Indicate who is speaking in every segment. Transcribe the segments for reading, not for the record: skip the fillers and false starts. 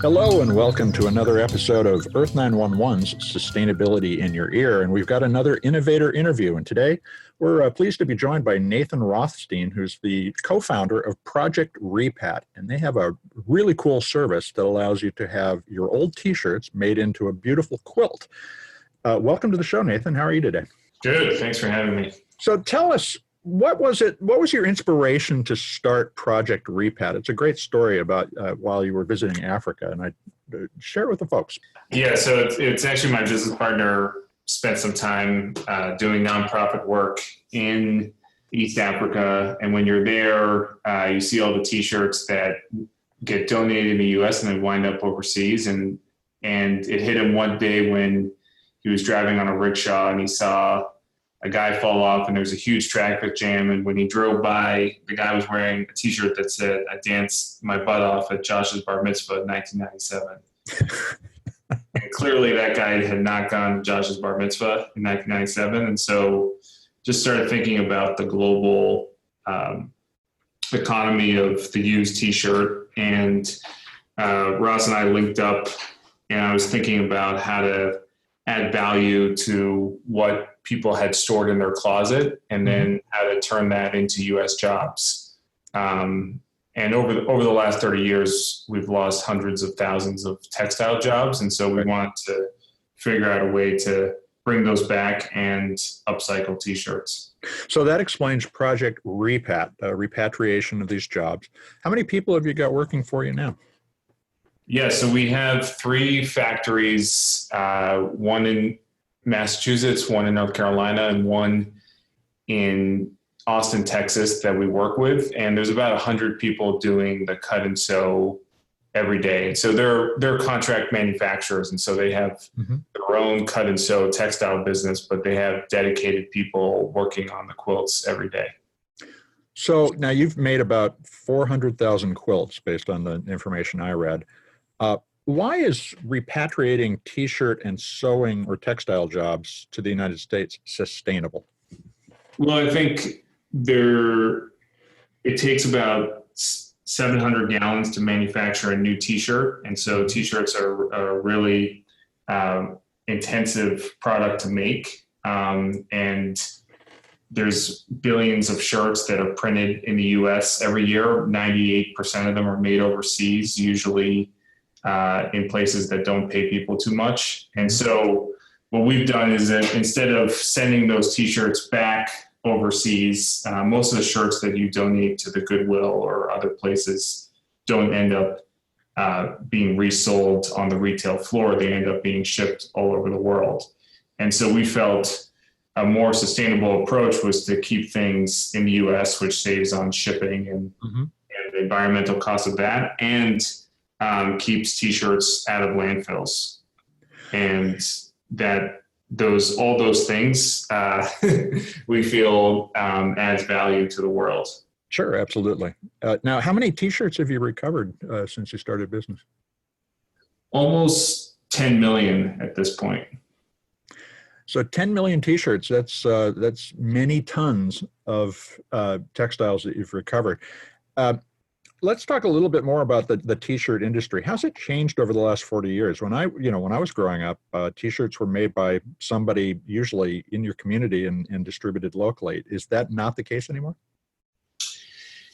Speaker 1: Hello and welcome to another episode of Earth911's Sustainability in Your Ear. And we've got another innovator interview. And today we're pleased to be joined by Nathan Rothstein, who's the co-founder of Project Repat. And they have a really cool service that allows you to have your old t-shirts made into a beautiful quilt. Welcome to the show, Nathan. How are you today?
Speaker 2: Good. Thanks for having me.
Speaker 1: So tell us, what was your inspiration to start Project Repat? It's a great story about while you were visiting Africa, and I share it with the folks.
Speaker 2: Yeah, so it's actually my business partner spent some time doing nonprofit work in East Africa, and when you're there, you see all the T-shirts that get donated in the U.S. and then wind up overseas, and it hit him one day when he was driving on a rickshaw and he saw a guy fall off and there was a huge traffic jam. And when he drove by, the guy was wearing a t-shirt that said, "I danced my butt off at Josh's bar mitzvah in 1997. And clearly that guy had not gone to Josh's bar mitzvah in 1997. And so just started thinking about the global economy of the used t-shirt. And Ross and I linked up, and I was thinking about how to add value to what people had stored in their closet, and then how to turn that into U.S. jobs. And over the last 30 years, we've lost hundreds of thousands of textile jobs. And so we want to figure out a way to bring those back and upcycle t-shirts.
Speaker 1: So that explains Project Repat, repatriation of these jobs. How many people have you got working for you now?
Speaker 2: Yeah, so we have 3 factories, one in Massachusetts, one in North Carolina, and one in Austin, Texas that we work with. And there's about 100 people doing the cut and sew every day. And so they're contract manufacturers. And so they have their own cut and sew textile business, but they have dedicated people working on the quilts every day.
Speaker 1: So now you've made about 400,000 quilts based on the information I read. Why is repatriating t-shirt and sewing or textile jobs to the United States sustainable?
Speaker 2: Well, I think it takes about 700 gallons to manufacture a new t-shirt. And so t-shirts are a really intensive product to make. And there's billions of shirts that are printed in the US every year. 98% of them are made overseas, usually in places that don't pay people too much. And so what we've done is that instead of sending those t-shirts back overseas, most of the shirts that you donate to the Goodwill or other places don't end up being resold on the retail floor. They end up being shipped all over the world. And so we felt a more sustainable approach was to keep things in the US, which saves on shipping and the environmental cost of that, and keeps t-shirts out of landfills, and that all those things we feel adds value to the world.
Speaker 1: Sure, absolutely. Now, how many t-shirts have you recovered since you started business?
Speaker 2: Almost 10 million at this point.
Speaker 1: So 10 million t-shirts, that's many tons of textiles that you've recovered. Let's talk a little bit more about the t-shirt industry. How's it changed over the last 40 years? When I was growing up, t-shirts were made by somebody usually in your community and distributed locally. Is that not the case anymore?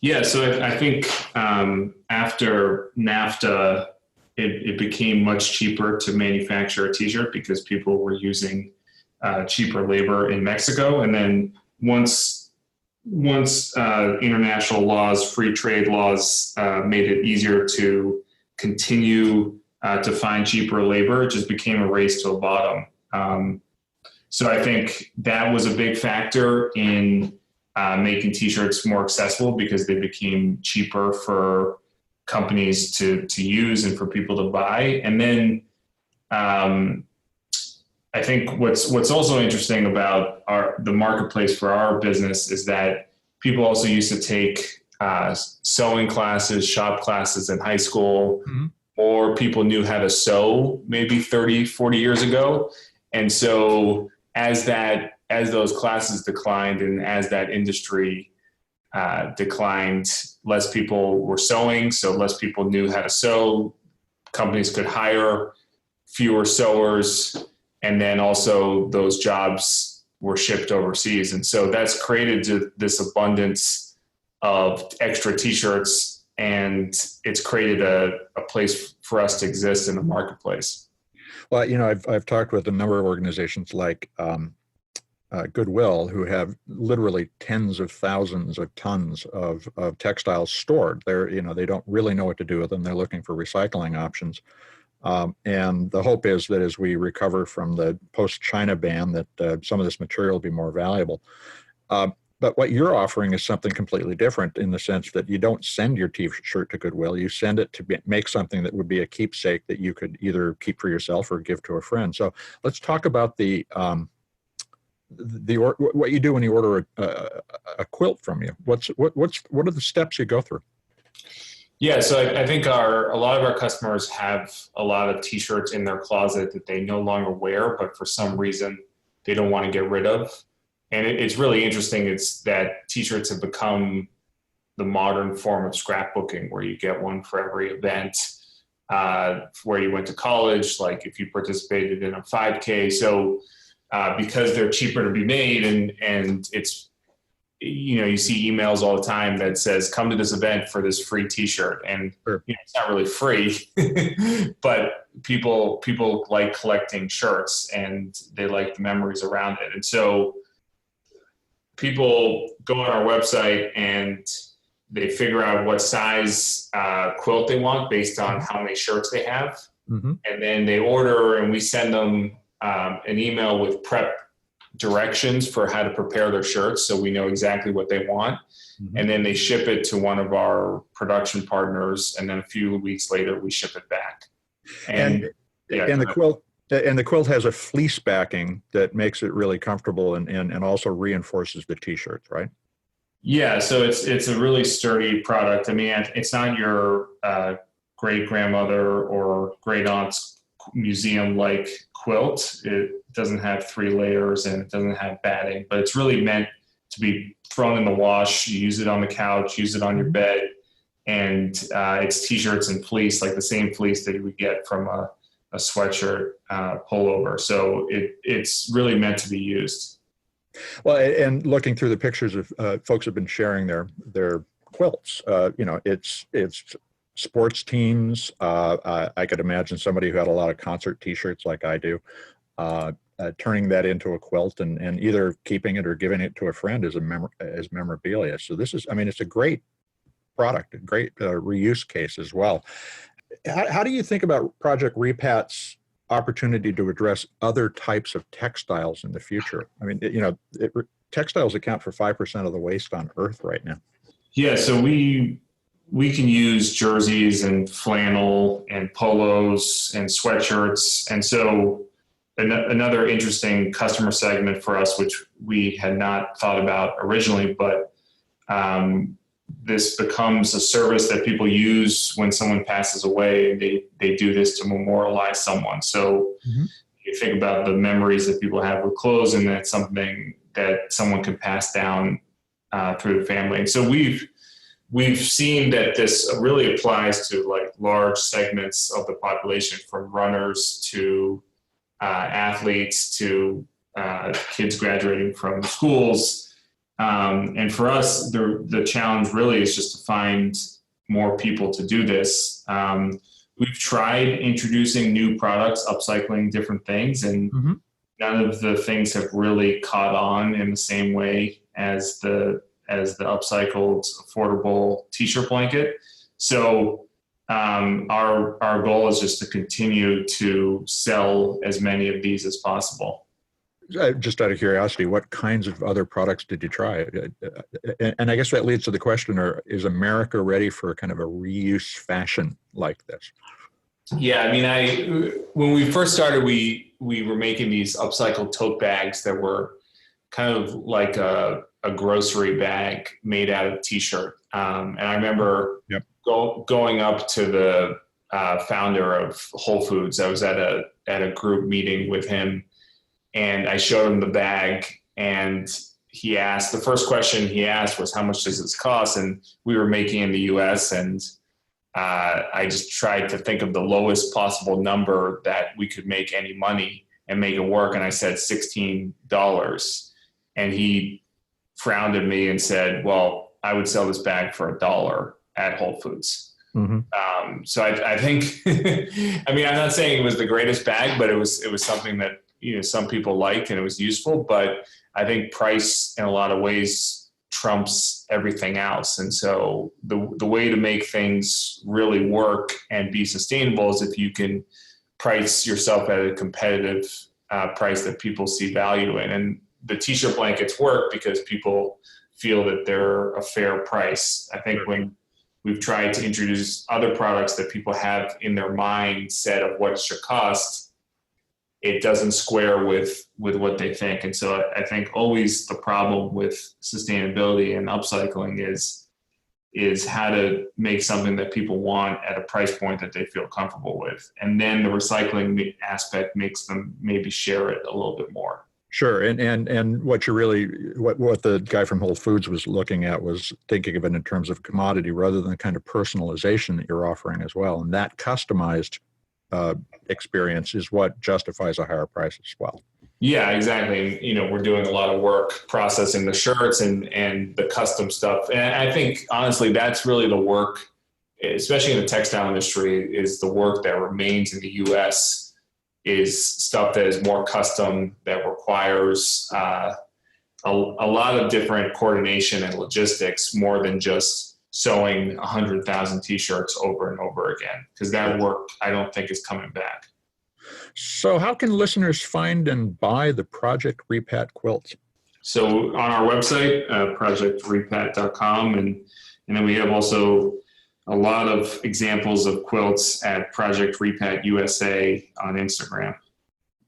Speaker 2: Yeah, so I think after NAFTA, it became much cheaper to manufacture a t-shirt because people were using cheaper labor in Mexico. And then once international laws, free trade laws, made it easier to continue to find cheaper labor, it just became a race to the bottom. So I think that was a big factor in making t-shirts more accessible, because they became cheaper for companies to use and for people to buy. And then I think what's also interesting about the marketplace for our business is that people also used to take sewing classes, shop classes in high school, or people knew how to sew maybe 30, 40 years ago. And so as those classes declined and as that industry declined, less people were sewing, so less people knew how to sew. companies could hire fewer sewers, and then also those jobs were shipped overseas. And so that's created this abundance of extra t-shirts, and it's created a place for us to exist in the marketplace.
Speaker 1: Well, I've talked with a number of organizations like Goodwill, who have literally tens of thousands of tons of textiles stored. They don't really know what to do with them. They're looking for recycling options. And the hope is that as we recover from the post-China ban, that some of this material will be more valuable. But what you're offering is something completely different, in the sense that you don't send your t-shirt to Goodwill. You send it to make something that would be a keepsake that you could either keep for yourself or give to a friend. So let's talk about what you do when you order a quilt from you. What are the steps you go through?
Speaker 2: Yeah, so I think a lot of our customers have a lot of t-shirts in their closet that they no longer wear, but for some reason they don't want to get rid of. And it's really interesting. It's that t-shirts have become the modern form of scrapbooking, where you get one for every event, where you went to college, like if you participated in a 5K. So because they're cheaper to be made, and it's, you see emails all the time that says, come to this event for this free t-shirt. And
Speaker 1: sure.
Speaker 2: It's not really free, but people like collecting shirts, and they like the memories around it. And so people go on our website and they figure out what size quilt they want based on how many shirts they have.
Speaker 1: Mm-hmm.
Speaker 2: And then they order, and we send them an email with prep directions for how to prepare their shirts, so we know exactly what they want. Mm-hmm. And then they ship it to one of our production partners, and then a few weeks later we ship it back. And the quilt has a fleece backing that makes it really comfortable, and also reinforces the t-shirts, right? Yeah, so it's a really sturdy product. I mean, it's not your great grandmother or great aunt's museum-like quilt. It doesn't have 3 layers, and it doesn't have batting, but it's really meant to be thrown in the wash. You use it on the couch, use it on your bed, and it's t-shirts and fleece, like the same fleece that you would get from a sweatshirt pullover. So it's really meant to be used.
Speaker 1: Well, and looking through the pictures of folks have been sharing their quilts. It's sports teams. I could imagine somebody who had a lot of concert t-shirts like I do, turning that into a quilt and either keeping it or giving it to a friend as memorabilia. So it's a great product, a great reuse case as well. How do you think about Project Repat's opportunity to address other types of textiles in the future? I mean, textiles account for 5% of the waste on Earth right now.
Speaker 2: Yeah, so we can use jerseys and flannel and polos and sweatshirts. And so another interesting customer segment for us, which we had not thought about originally, but this becomes a service that people use when someone passes away, and they do this to memorialize someone. So mm-hmm. You think about the memories that people have with clothes, and that's something that someone can pass down through the family. And so we've seen that this really applies to like large segments of the population, from runners to athletes to kids graduating from schools. And for us, the challenge really is just to find more people to do this. We've tried introducing new products, upcycling different things, and mm-hmm. none of the things have really caught on in the same way as the upcycled, affordable t-shirt blanket. So our goal is just to continue to sell as many of these as possible.
Speaker 1: Just out of curiosity, what kinds of other products did you try? And I guess that leads to the question, is America ready for kind of a reuse fashion like this?
Speaker 2: Yeah, I mean, when we first started, we were making these upcycled tote bags that were kind of like a grocery bag made out of t-shirt. And I remember going up to the founder of Whole Foods. I was at a group meeting with him, and I showed him the bag, and the first question he asked was, how much does this cost? And we were making in the US, and I just tried to think of the lowest possible number that we could make any money and make it work. And I said $16. And he frowned at me and said, well, I would sell this bag for $1 at Whole Foods.
Speaker 1: Mm-hmm.
Speaker 2: So I think, I mean, I'm not saying it was the greatest bag, but it was something that, some people liked and it was useful, but I think price in a lot of ways trumps everything else. And so the way to make things really work and be sustainable is if you can price yourself at a competitive price that people see value in. And the t-shirt blankets work because people feel that they're a fair price. I think when we've tried to introduce other products that people have in their mindset of what it should cost, it doesn't square with what they think. And so I think always the problem with sustainability and upcycling is how to make something that people want at a price point that they feel comfortable with. And then the recycling aspect makes them maybe share it a little bit more.
Speaker 1: Sure. And what the guy from Whole Foods was looking at was thinking of it in terms of commodity rather than the kind of personalization that you're offering as well. And that customized experience is what justifies a higher price as well.
Speaker 2: Yeah, exactly. We're doing a lot of work processing the shirts and the custom stuff. And I think, honestly, that's really the work, especially in the textile industry, is the work that remains in the U.S. is stuff that is more custom, that requires a lot of different coordination and logistics more than just sewing 100,000 t-shirts over and over again, because that work I don't think is coming back.
Speaker 1: So how can listeners find and buy the Project Repat quilts?
Speaker 2: So on our website, projectrepat.com, and then we have also a lot of examples of quilts at Project Repat USA on Instagram.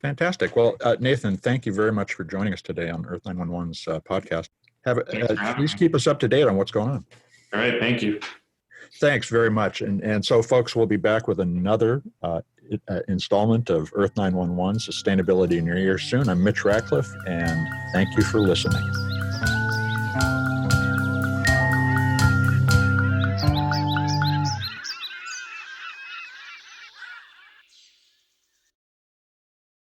Speaker 1: Fantastic. Well, Nathan, thank you very much for joining us today on Earth911's podcast. Please keep us up to date on what's going on.
Speaker 2: All right. Thank you.
Speaker 1: Thanks very much. And so, folks, we'll be back with another installment of Earth911 Sustainability in Your Ear soon. I'm Mitch Ratcliffe, and thank you for listening.